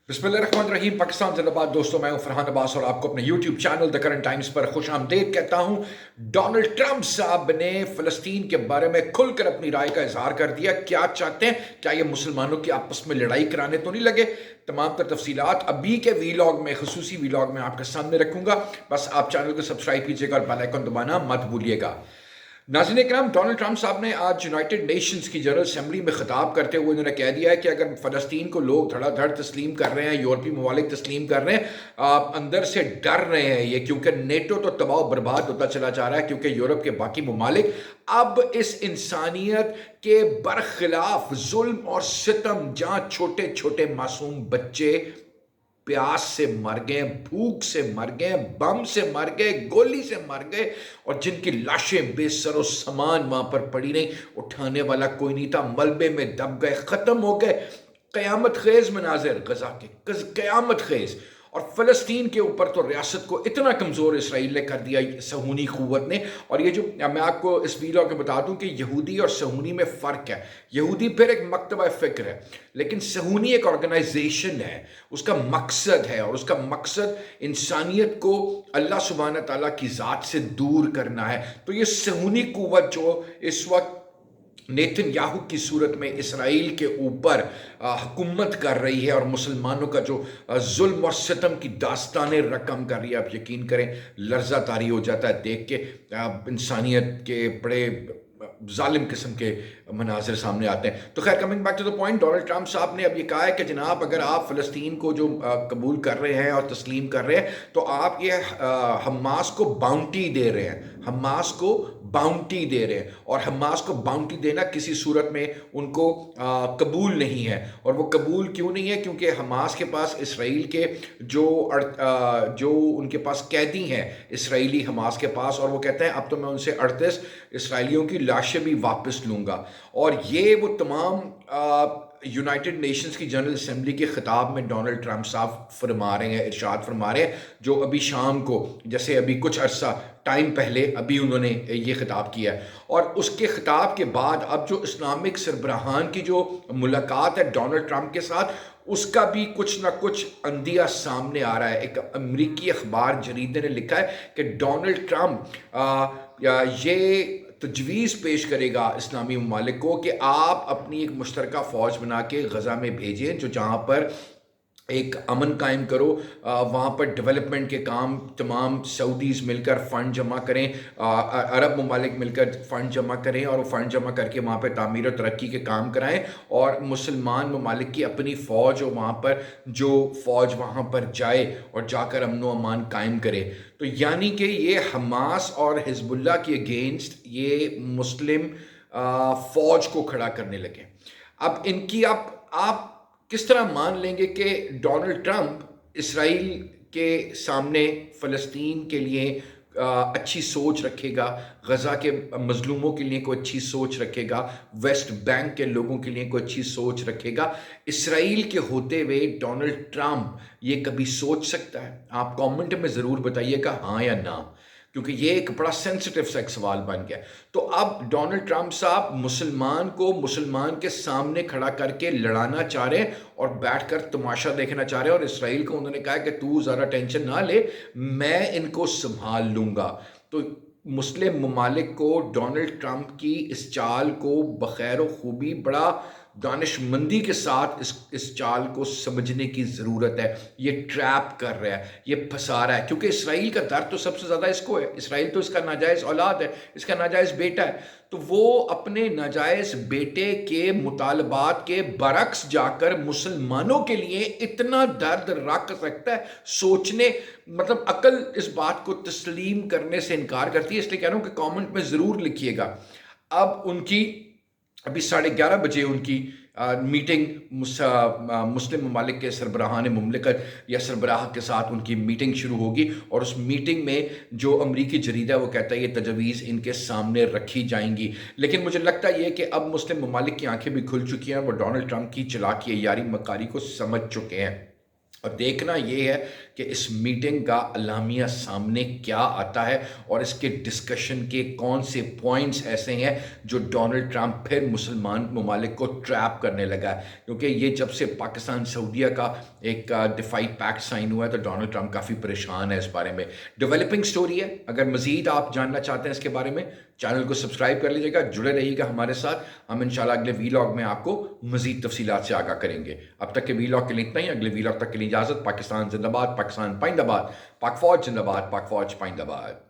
बिस्मिल्लाहिर्रहमानिर्रहीम। पाकिस्तान जिंदाबाद। दोस्तों, मैं हूं फरहान अब्बास और आपको अपने YouTube channel the current times पर खुश आमदीद कहता हूं। डोनाल्ड ट्रंप साहब ने फ़लस्तीन के बारे में खुलकर अपनी राय का इजहार कर दिया। क्या चाहते हैं? क्या ये मुसलमानों की आपस में लड़ाई कराने तो नहीं लगे? तमाम तर तफसीलात अभी के वीलॉग में, खसूसी वीलॉग में आपके सामने रखूंगा। बस आप चैनल को सब्सक्राइब कीजिएगा और बेल आइकन दबाना मत भूलिएगा। नाज़रीन इकराम, डोनाल्ड ट्रंप साहब ने आज यूनाइटेड नेशंस की जनरल असेंबली में खिताब करते हुए उन्होंने कह दिया है कि अगर फ़लस्तीन को लोग धड़ाधड़ तस्लीम कर रहे हैं, यूरोपीय ममालिक तस्लीम कर रहे हैं, अंदर से डर रहे हैं ये, क्योंकि नेटो तो तबाह बर्बाद होता चला जा रहा है, क्योंकि यूरोप के बाकी ममालिक अब इस इंसानियत के बरखिलाफ जुल्म और सितम, जहाँ छोटे छोटे मासूम बच्चे प्यास से मर गए, भूख से मर गए, बम से मर गए, गोली से मर गए, और जिनकी लाशें बेसरो सामान वहां पर पड़ी रही, उठाने वाला कोई नहीं था, मलबे में दब गए, खत्म हो गए। कयामत खेज मनाजिर गजा के, कयामत खेज। और फ़लस्तीन के ऊपर तो रियासत को इतना कमज़ोर इसराइल ने कर दिया, सहूनी क़ुव्वत ने। और ये जो मैं आपको इस वीडियो में बता दूं कि यहूदी और सहूनी में फ़र्क है। यहूदी फिर एक मकतबा फ़िक्र है, लेकिन सहूनी एक ऑर्गेनाइजेशन है, उसका मकसद है, और उसका मकसद इंसानियत को अल्लाह सुब्हानहू तआला की ज़ात से दूर करना है। तो ये सहूनी क़ुव्वत जो इस वक्त नेतन्याहू की सूरत में इसराइल के ऊपर हुकूमत कर रही है और मुसलमानों का जो जुल्म और सितम की दास्तानें रकम कर रही है, आप यकीन करें लर्जा तारी हो जाता है देख के। इंसानियत के बड़े जालिम किस्म के मनाजिर सामने आते हैं। तो खैर, coming back to the point, Donald Trump साहब ने अब ये कहा है कि जनाब, अगर आप फ़लस्तीन को जो कबूल कर रहे हैं और तस्लीम कर रहे हैं, तो आप ये हमास को बाउंटी दे रहे हैं, हमास को बाउंटी दे रहे हैं। और हमास को बाउंटी देना किसी सूरत में उनको कबूल नहीं है। और वो कबूल क्यों नहीं है? क्योंकि हमास के पास इसराइल के जो उनके पास कैदी हैं, इसराइली हमास के पास, और वो कहते हैं अब तो मैं उनसे 38 इसराइलियों की लाशें भी वापस लूँगा। और ये वो तमाम यूनाइटेड नेशंस की जनरल असेंबली के ख़िताब में डोनाल्ड ट्रंप साहब फरमा रहे हैं, इरशाद फरमा रहे हैं, जो अभी शाम को, जैसे अभी कुछ अरसा टाइम पहले अभी उन्होंने ये ख़िताब किया है। और उसके ख़िताब के बाद अब जो इस्लामिक सरबराहान की जो मुलाकात है डोनाल्ड ट्रंप के साथ, उसका भी कुछ ना कुछ अंदिया सामने आ रहा है। एक अमरीकी अखबार जरीदे ने लिखा है कि डोनाल्ड ट्रंप ये तजवीज़ पेश करेगा इस्लामी ममालिक को कि आप अपनी एक मुश्तरका फ़ौज बना के गज़ा में भेजें, जो जहाँ पर एक अमन कायम करो, वहाँ पर डेवलपमेंट के काम तमाम सऊदीज़ मिलकर फ़ंड जमा करें, अरब ममालिक मिलकर फ़ंड जमा करें, और वो फ़ंड जमा करके वहाँ पर तामीर और तरक्की के काम कराएं, और मुसलमान ममालिक की अपनी फ़ौज हो वहाँ पर, जो फ़ौज वहाँ पर जाए और जाकर अमन व अमान कायम करे। तो यानी कि ये हमास और हिज़्बुल्लाह के अगेंस्ट ये मुस्लिम फ़ौज को खड़ा करने लगे। अब इनकी आप किस तरह मान लेंगे कि डोनाल्ड ट्रंप इसराइल के सामने फ़लस्तीन के लिए अच्छी सोच रखेगा, गज़ा के मज़लूमों के लिए कोई अच्छी सोच रखेगा, वेस्ट बैंक के लोगों के लिए कोई अच्छी सोच रखेगा? इसराइल के होते हुए डोनाल्ड ट्रंप ये कभी सोच सकता है? आप कमेंट में ज़रूर बताइएगा हाँ या ना, क्योंकि ये एक बड़ा सेंसिटिव सा एक सवाल बन गया। तो अब डोनाल्ड ट्रंप साहब मुसलमान को मुसलमान के सामने खड़ा करके लड़ाना चाह रहे हैं और बैठकर तमाशा देखना चाह रहे हैं, और इसराइल को उन्होंने कहा कि तू ज़रा टेंशन ना ले, मैं इनको संभाल लूँगा। तो मुस्लिम ममालिक को डोनाल्ड ट्रंप की इस चाल को बखैर खूबी, बड़ा दानिशमंदी के साथ इस चाल को समझने की ज़रूरत है। ये ट्रैप कर रहा है, ये फंसा रहा है, क्योंकि इसराइल का दर्द तो सबसे ज़्यादा इसको है। इसराइल तो इसका नाजायज़ औलाद है, इसका नाजायज़ बेटा है। तो वो अपने नाजायज़ बेटे के मुतालबात के बरक्स जाकर मुसलमानों के लिए इतना दर्द रख सकता है, सोचने मतलब अकल इस बात को तस्लीम करने से इनकार करती है। इसलिए कह रहा हूँ कि कमेंट में ज़रूर लिखिएगा। अब उनकी अभी 11:30 बजे उनकी मीटिंग मुस्लिम ममालिक के सरबराहान मुमलिकत या सरबराह के साथ उनकी मीटिंग शुरू होगी, और उस मीटिंग में जो अमरीकी जरीदा है वो कहता है ये तजवीज़ इनके सामने रखी जाएंगी। लेकिन मुझे लगता है ये कि अब मुस्लिम ममालिक की आंखें भी खुल चुकी हैं, वो डोनाल्ड ट्रंप की चालाकी यारी मकारी को समझ चुके हैं। اور دیکھنا یہ ہے کہ اس میٹنگ کا اعلامیہ سامنے کیا آتا ہے اور اس کے ڈسکشن کے کون سے پوائنٹس ایسے ہیں جو ڈونلڈ ٹرمپ پھر مسلمان ممالک کو ٹریپ کرنے لگا ہے، کیونکہ یہ جب سے پاکستان سعودیہ کا ایک دفاعی پیکٹ سائن ہوا ہے تو ڈونلڈ ٹرمپ کافی پریشان ہے اس بارے میں۔ ڈیولپنگ سٹوری ہے، اگر مزید آپ جاننا چاہتے ہیں اس کے بارے میں چینل کو سبسکرائب کر لیجیے گا، جڑے رہیے گا ہمارے ساتھ، ہم انشاءاللہ اگلے ویلاگ میں آپ کو مزید تفصیلات سے آگاہ کریں گے۔ اب تک کے ویلاگ کے لیے اتنا ہی، اگلے ویلاگ تک کے لیے اجازت۔ پاکستان زندہ باد، پاکستان پائندہ باد، پاک فوج زندہ باد، پاک فوج پائندہ باد۔